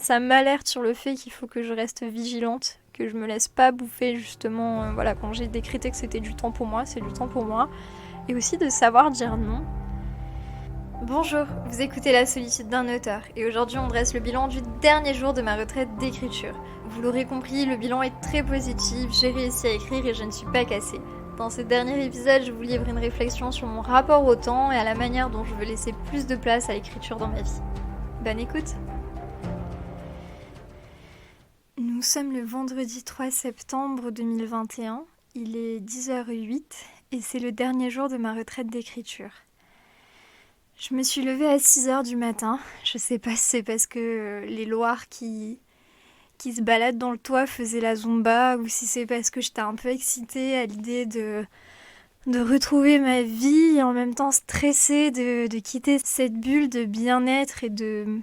Ça m'alerte sur le fait qu'il faut que je reste vigilante, que je me laisse pas bouffer justement, voilà, quand j'ai décrété que c'était du temps pour moi, c'est du temps pour moi. Et aussi de savoir dire non. Bonjour, vous écoutez La solitude d'un auteur, et aujourd'hui on dresse le bilan du dernier jour de ma retraite d'écriture. Vous l'aurez compris, le bilan est très positif, j'ai réussi à écrire et je ne suis pas cassée. Dans ce dernier épisode, je vous livre une réflexion sur mon rapport au temps et à la manière dont je veux laisser plus de place à l'écriture dans ma vie. Bonne écoute! Nous sommes le vendredi 3 septembre 2021, il est 10h08 et c'est le dernier jour de ma retraite d'écriture. Je me suis levée à 6h du matin, je sais pas si c'est parce que les loirs qui se baladent dans le toit faisaient la zumba ou si c'est parce que j'étais un peu excitée à l'idée de retrouver ma vie et en même temps stressée de quitter cette bulle de bien-être et de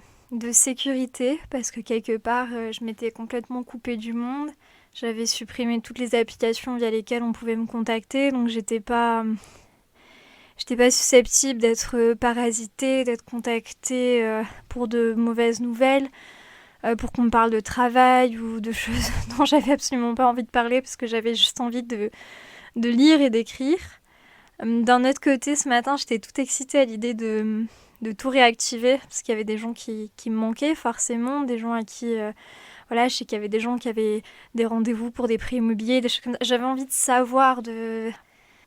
sécurité parce que quelque part je m'étais complètement coupée du monde. J'avais supprimé toutes les applications via lesquelles on pouvait me contacter, donc j'étais pas susceptible d'être parasitée, d'être contactée pour de mauvaises nouvelles, pour qu'on me parle de travail ou de choses dont j'avais absolument pas envie de parler parce que j'avais juste envie de lire et d'écrire. D'un autre côté, ce matin, j'étais toute excitée à l'idée de tout réactiver parce qu'il y avait des gens qui me manquaient forcément, des gens à qui... voilà, je sais qu'il y avait des gens qui avaient des rendez-vous pour des prêts immobiliers, des choses comme ça. J'avais envie de savoir, de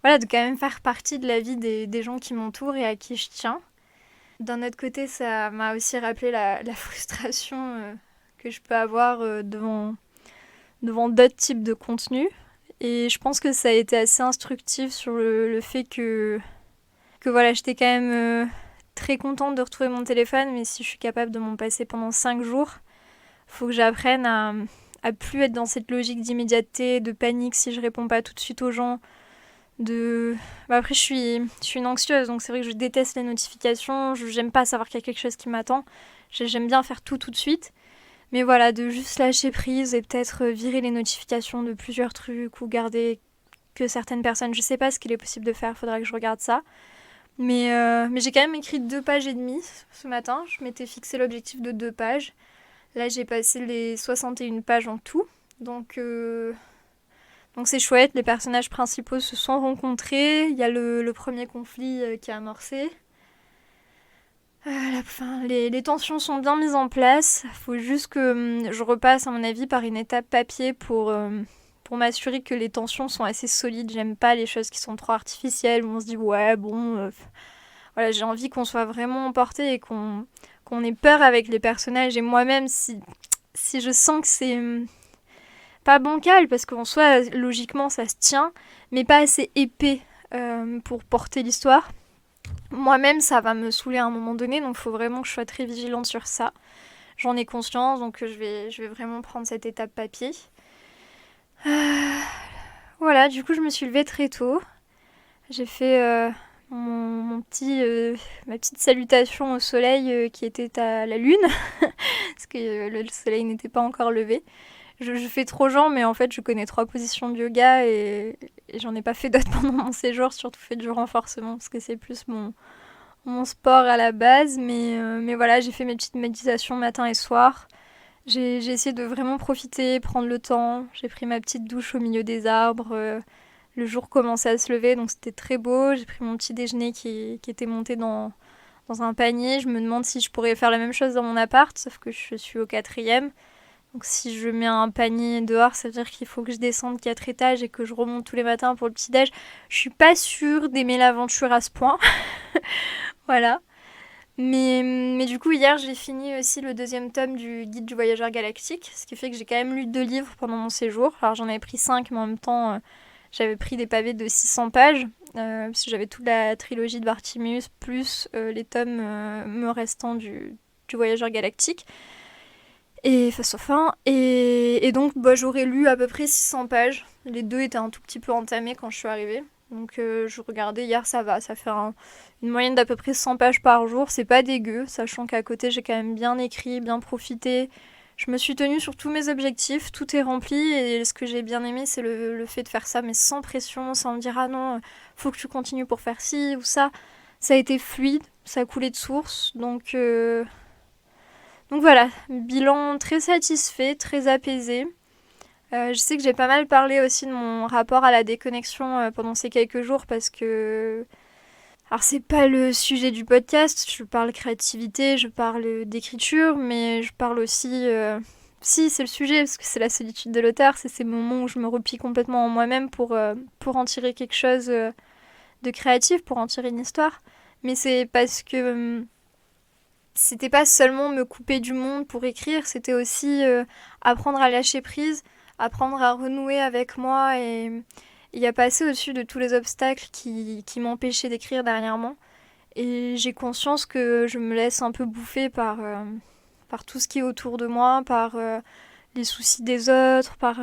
quand même faire partie de la vie des gens qui m'entourent et à qui je tiens. D'un autre côté, ça m'a aussi rappelé la frustration que je peux avoir devant d'autres types de contenus. Et je pense que ça a été assez instructif sur le fait que voilà, j'étais quand même très contente de retrouver mon téléphone, mais si je suis capable de m'en passer pendant 5 jours, faut que j'apprenne à plus être dans cette logique d'immédiateté, de panique si je réponds pas tout de suite aux gens. Après, je suis une anxieuse, donc c'est vrai que je déteste les notifications, j'aime pas savoir qu'il y a quelque chose qui m'attend. J'aime bien faire tout de suite. Mais voilà, de juste lâcher prise et peut-être virer les notifications de plusieurs trucs ou garder que certaines personnes. Je sais pas ce qu'il est possible de faire, faudra que je regarde ça. Mais j'ai quand même écrit 2 pages et demie ce matin. Je m'étais fixé l'objectif de 2 pages. Là, j'ai passé les 61 pages en tout. Donc c'est chouette, les personnages principaux se sont rencontrés. Il y a le premier conflit qui a amorcé. Les tensions sont bien mises en place. Il faut juste que je repasse, à mon avis, par une étape papier pour m'assurer que les tensions sont assez solides. J'aime pas les choses qui sont trop artificielles, où on se dit ouais, bon... voilà, j'ai envie qu'on soit vraiment emporté et qu'on ait peur avec les personnages. Et moi-même, si je sens que c'est pas bancal, parce qu'en soi, logiquement, ça se tient, mais pas assez épais pour porter l'histoire. Moi-même, ça va me saouler à un moment donné, donc il faut vraiment que je sois très vigilante sur ça. J'en ai conscience, donc je vais vraiment prendre cette étape papier. Voilà, du coup, je me suis levée très tôt. J'ai fait ma petite salutation au soleil qui était à la lune, parce que le soleil n'était pas encore levé. Je fais trop genre, mais en fait, je connais 3 positions de yoga et j'en ai pas fait d'autres pendant mon séjour, surtout fait du renforcement, parce que c'est plus mon sport à la base. Mais voilà, j'ai fait mes petites méditations matin et soir. J'ai essayé de vraiment profiter, prendre le temps. J'ai pris ma petite douche au milieu des arbres. Le jour commençait à se lever, donc c'était très beau. J'ai pris mon petit déjeuner qui était monté dans un panier. Je me demande si je pourrais faire la même chose dans mon appart, sauf que je suis au 4e. Donc si je mets un panier dehors, ça veut dire qu'il faut que je descende 4 étages et que je remonte tous les matins pour le petit-déj. Je suis pas sûre d'aimer l'aventure à ce point. Voilà. Mais du coup, hier, j'ai fini aussi le 2e tome du Guide du voyageur galactique, ce qui fait que j'ai quand même lu 2 livres pendant mon séjour. Alors j'en avais pris 5, mais en même temps, j'avais pris des pavés de 600 pages, parce que j'avais toute la trilogie de Bartimius, plus les tomes me restant du voyageur galactique. Et face aux fins. Et donc, j'aurais lu à peu près 600 pages. Les 2 étaient un tout petit peu entamés quand je suis arrivée. Donc, je regardais hier, ça va. Ça fait une moyenne d'à peu près 100 pages par jour. C'est pas dégueu, sachant qu'à côté, j'ai quand même bien écrit, bien profité. Je me suis tenue sur tous mes objectifs. Tout est rempli. Et ce que j'ai bien aimé, c'est le fait de faire ça, mais sans pression, sans me dire « Ah non, faut que tu continues pour faire ci ou ça ». Ça a été fluide, ça a coulé de source. Donc Donc voilà, bilan très satisfait, très apaisé. Je sais que j'ai pas mal parlé aussi de mon rapport à la déconnexion pendant ces quelques jours parce que... Alors c'est pas le sujet du podcast, je parle créativité, je parle d'écriture, mais je parle aussi... Si, c'est le sujet, parce que c'est la solitude de l'auteur, c'est ces moments où je me replie complètement en moi-même pour en tirer quelque chose de créatif, pour en tirer une histoire. Mais c'est parce que c'était pas seulement me couper du monde pour écrire, c'était aussi apprendre à lâcher prise, apprendre à renouer avec moi et à passer au-dessus de tous les obstacles qui m'empêchaient d'écrire dernièrement. Et j'ai conscience que je me laisse un peu bouffer par tout ce qui est autour de moi, par les soucis des autres, par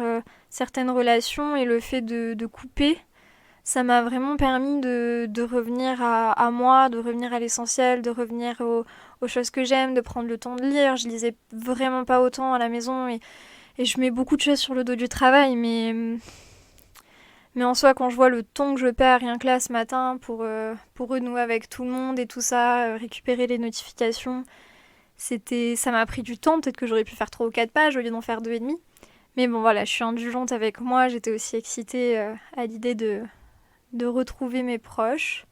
certaines relations et le fait de couper. Ça m'a vraiment permis de revenir à moi, de revenir à l'essentiel, de revenir aux choses que j'aime, de prendre le temps de lire. Je lisais vraiment pas autant à la maison et je mets beaucoup de choses sur le dos du travail, mais en soi, quand je vois le temps que je perds rien que là ce matin pour renouer avec tout le monde et tout ça, récupérer les notifications, ça m'a pris du temps. Peut-être que j'aurais pu faire 3 ou 4 pages au lieu d'en faire 2 et demi. Mais bon, voilà, je suis indulgente avec moi. J'étais aussi excitée à l'idée de retrouver mes proches.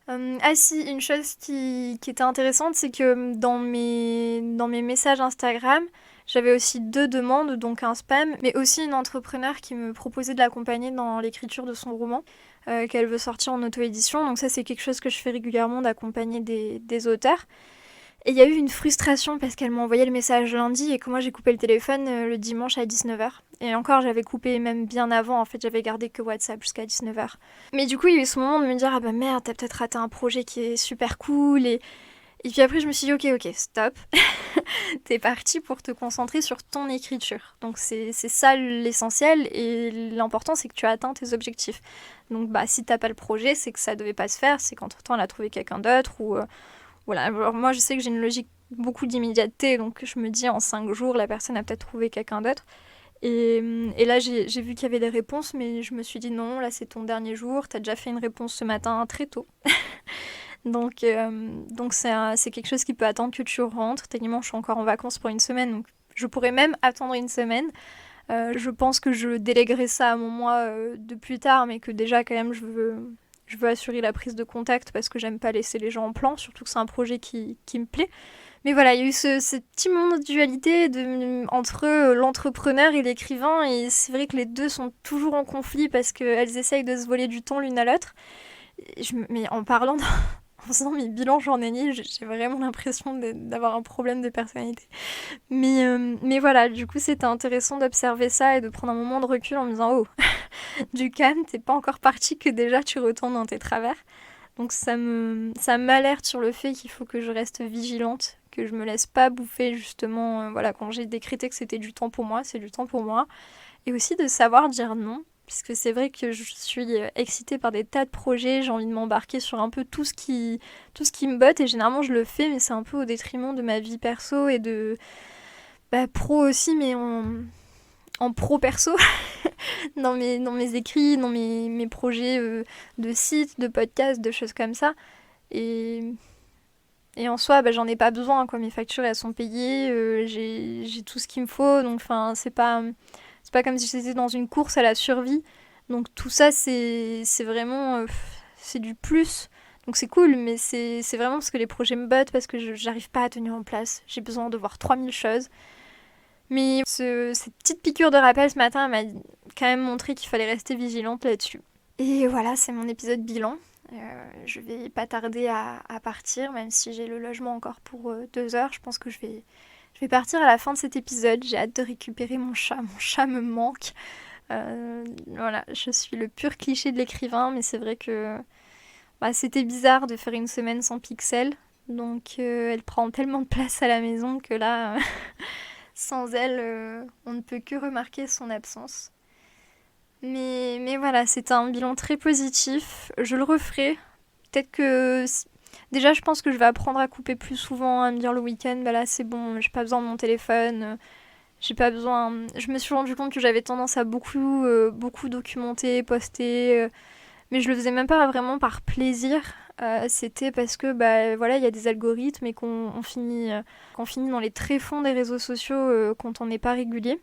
Ah si, une chose qui était intéressante, c'est que dans mes messages Instagram, j'avais aussi 2 demandes, donc un spam, mais aussi une entrepreneur qui me proposait de l'accompagner dans l'écriture de son roman, qu'elle veut sortir en auto-édition. Donc ça, c'est quelque chose que je fais régulièrement, d'accompagner des auteurs. Et il y a eu une frustration parce qu'elle m'a envoyé le message lundi et que moi j'ai coupé le téléphone le dimanche à 19h. Et encore, j'avais coupé même bien avant, en fait, j'avais gardé que WhatsApp jusqu'à 19h. Mais du coup, il y a eu ce moment de me dire, ah bah merde, t'as peut-être raté un projet qui est super cool. Et puis après, je me suis dit, ok, stop. T'es parti pour te concentrer sur ton écriture. Donc c'est ça l'essentiel et l'important, c'est que tu as atteint tes objectifs. Donc bah si t'as pas le projet, c'est que ça devait pas se faire, c'est qu'entre-temps, elle a trouvé quelqu'un d'autre ou... Voilà, alors moi je sais que j'ai une logique beaucoup d'immédiateté, donc je me dis en 5 jours, la personne a peut-être trouvé quelqu'un d'autre. Et là j'ai vu qu'il y avait des réponses, mais je me suis dit non, là c'est ton dernier jour, t'as déjà fait une réponse ce matin très tôt. Donc c'est quelque chose qui peut attendre que tu rentres. Techniquement je suis encore en vacances pour une semaine, donc je pourrais même attendre une semaine. Je pense que je déléguerai ça à mon moi de plus tard, mais que déjà quand même je veux assurer la prise de contact parce que j'aime pas laisser les gens en plan, surtout que c'est un projet qui me plaît. Mais voilà, il y a eu ce petit moment de dualité entre l'entrepreneur et l'écrivain, et c'est vrai que les deux sont toujours en conflit parce qu'elles essayent de se voler du temps l'une à l'autre. Mais en parlant, en faisant mes bilans journaliers, j'ai vraiment l'impression d'avoir un problème de personnalité. Mais voilà, du coup, c'était intéressant d'observer ça et de prendre un moment de recul en me disant, oh, du calme, t'es pas encore parti que déjà tu retournes dans tes travers. Donc ça m'alerte sur le fait qu'il faut que je reste vigilante, que je me laisse pas bouffer justement, voilà, quand j'ai décrété que c'était du temps pour moi, c'est du temps pour moi. Et aussi de savoir dire non, puisque c'est vrai que je suis excitée par des tas de projets, j'ai envie de m'embarquer sur un peu tout ce qui me botte, et généralement je le fais, mais c'est un peu au détriment de ma vie perso et de pro aussi, mais en pro perso, dans mes écrits, dans mes projets de sites, de podcasts, de choses comme ça. Et, et en soi, j'en ai pas besoin, quoi. Mes factures, elles sont payées, j'ai tout ce qu'il me faut. Donc, enfin, c'est pas comme si j'étais dans une course à la survie. Donc, tout ça, c'est vraiment... c'est du plus. Donc, c'est cool, mais c'est vraiment parce que les projets me bottent, parce que j'arrive pas à tenir en place. J'ai besoin de voir 3000 choses. Mais cette petite piqûre de rappel ce matin m'a quand même montré qu'il fallait rester vigilante là-dessus. Et voilà, c'est mon épisode bilan. Je vais pas tarder à partir, même si j'ai le logement encore pour 2 heures. Je pense que je vais partir à la fin de cet épisode. J'ai hâte de récupérer mon chat. Mon chat me manque. Voilà, je suis le pur cliché de l'écrivain, mais c'est vrai que c'était bizarre de faire une semaine sans Pixel. Donc elle prend tellement de place à la maison que là... Sans elle, on ne peut que remarquer son absence. Mais voilà, c'est un bilan très positif. Je le referai. Peut-être que... Déjà, je pense que je vais apprendre à couper plus souvent, à me dire le week-end, là c'est bon, j'ai pas besoin de mon téléphone. J'ai pas besoin... Je me suis rendu compte que j'avais tendance à beaucoup documenter, poster... mais je le faisais même pas vraiment par plaisir. c'était parce que voilà, il y a des algorithmes et qu'on finit dans les tréfonds des réseaux sociaux quand on n'est pas régulier.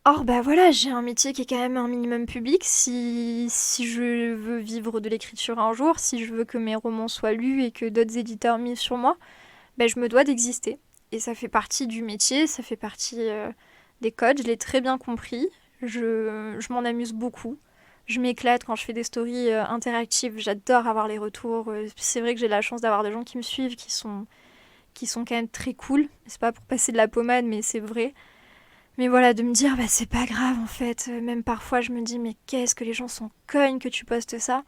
Or, voilà, j'ai un métier qui est quand même un minimum public. Si je veux vivre de l'écriture un jour, si je veux que mes romans soient lus et que d'autres éditeurs misent sur moi, je me dois d'exister. Et ça fait partie du métier, ça fait partie des codes, je l'ai très bien compris. Je m'en amuse beaucoup. Je m'éclate quand je fais des stories interactives, j'adore avoir les retours. C'est vrai que j'ai la chance d'avoir des gens qui me suivent, qui sont quand même très cool. C'est pas pour passer de la pommade, mais c'est vrai. Mais voilà, de me dire, c'est pas grave en fait. Même parfois, je me dis, mais qu'est-ce que les gens sont cognes que tu postes ça.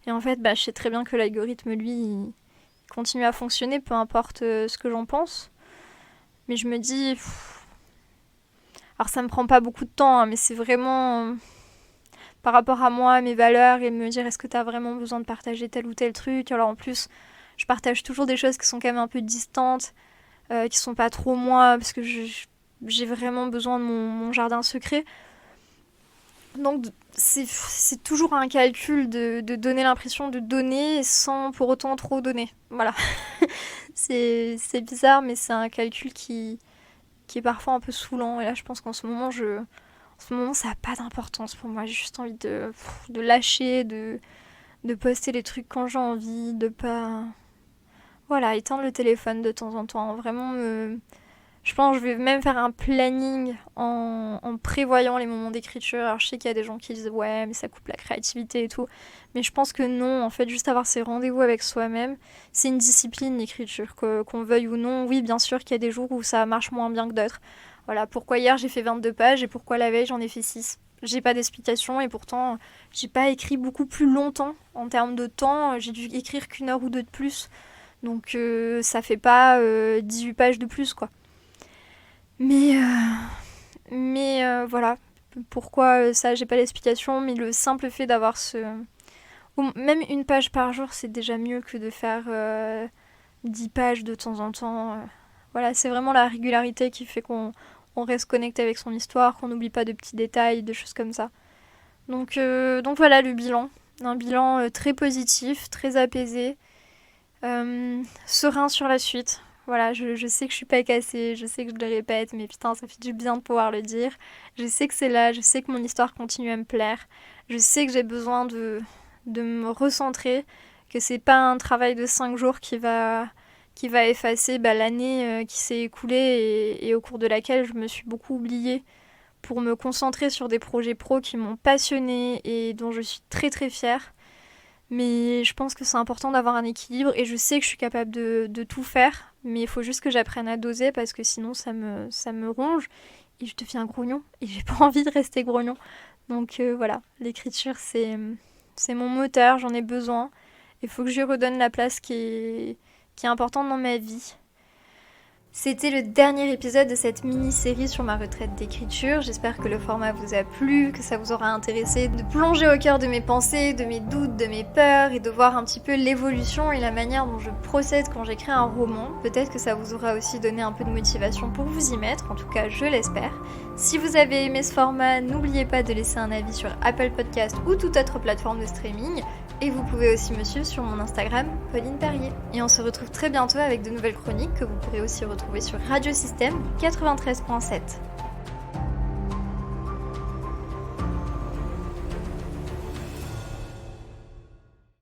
Et en fait, je sais très bien que l'algorithme, lui, il continue à fonctionner, peu importe ce que j'en pense. Mais je me dis... Alors ça me prend pas beaucoup de temps, hein, mais c'est vraiment par rapport à moi, à mes valeurs, et me dire, est-ce que t'as vraiment besoin de partager tel ou tel truc. Alors en plus, je partage toujours des choses qui sont quand même un peu distantes, qui sont pas trop moi, parce que j'ai vraiment besoin de mon jardin secret. Donc c'est toujours un calcul de donner l'impression de donner sans pour autant trop donner. Voilà. c'est bizarre, mais c'est un calcul qui est parfois un peu saoulant. Et là, je pense qu'en ce moment, ça n'a pas d'importance pour moi. J'ai juste envie de lâcher, de poster les trucs quand j'ai envie, de pas... Voilà, éteindre le téléphone de temps en temps. Vraiment Je pense que je vais même faire un planning en prévoyant les moments d'écriture. Alors je sais qu'il y a des gens qui disent ouais mais ça coupe la créativité et tout. Mais je pense que non, en fait juste avoir ces rendez-vous avec soi-même, c'est une discipline l'écriture, qu'on veuille ou non. Oui bien sûr qu'il y a des jours où ça marche moins bien que d'autres. Voilà, pourquoi hier j'ai fait 22 pages et pourquoi la veille j'en ai fait 6. J'ai pas d'explication et pourtant j'ai pas écrit beaucoup plus longtemps en termes de temps. J'ai dû écrire qu'1 heure ou 2 de plus. Donc ça fait pas 18 pages de plus quoi. Mais voilà, pourquoi ça, j'ai pas l'explication, mais le simple fait d'avoir même 1 page par jour, c'est déjà mieux que de faire 10 pages de temps en temps. Voilà, c'est vraiment la régularité qui fait qu'on reste connecté avec son histoire, qu'on n'oublie pas de petits détails, de choses comme ça. Donc voilà le bilan. Un bilan très positif, très apaisé, serein sur la suite. Voilà, je sais que je suis pas cassée, je sais que je le répète, mais putain, ça fait du bien de pouvoir le dire. Je sais que c'est là, je sais que mon histoire continue à me plaire. Je sais que j'ai besoin de me recentrer, que c'est pas un travail de 5 jours qui va effacer l'année qui s'est écoulée et au cours de laquelle je me suis beaucoup oubliée pour me concentrer sur des projets pro qui m'ont passionnée et dont je suis très très fière. Mais je pense que c'est important d'avoir un équilibre et je sais que je suis capable de tout faire, mais il faut juste que j'apprenne à doser parce que sinon ça me ronge et je deviens grognon et j'ai pas envie de rester grognon. Donc voilà, l'écriture c'est mon moteur, j'en ai besoin. Il faut que je lui redonne la place qui est importante dans ma vie. C'était le dernier épisode de cette mini-série sur ma retraite d'écriture. J'espère que le format vous a plu, que ça vous aura intéressé de plonger au cœur de mes pensées, de mes doutes, de mes peurs et de voir un petit peu l'évolution et la manière dont je procède quand j'écris un roman. Peut-être que ça vous aura aussi donné un peu de motivation pour vous y mettre, en tout cas je l'espère. Si vous avez aimé ce format, n'oubliez pas de laisser un avis sur Apple Podcast ou toute autre plateforme de streaming. Et vous pouvez aussi me suivre sur mon Instagram, Pauline Perrier. Et on se retrouve très bientôt avec de nouvelles chroniques que vous pourrez aussi retrouver sur Radio Système 93.7.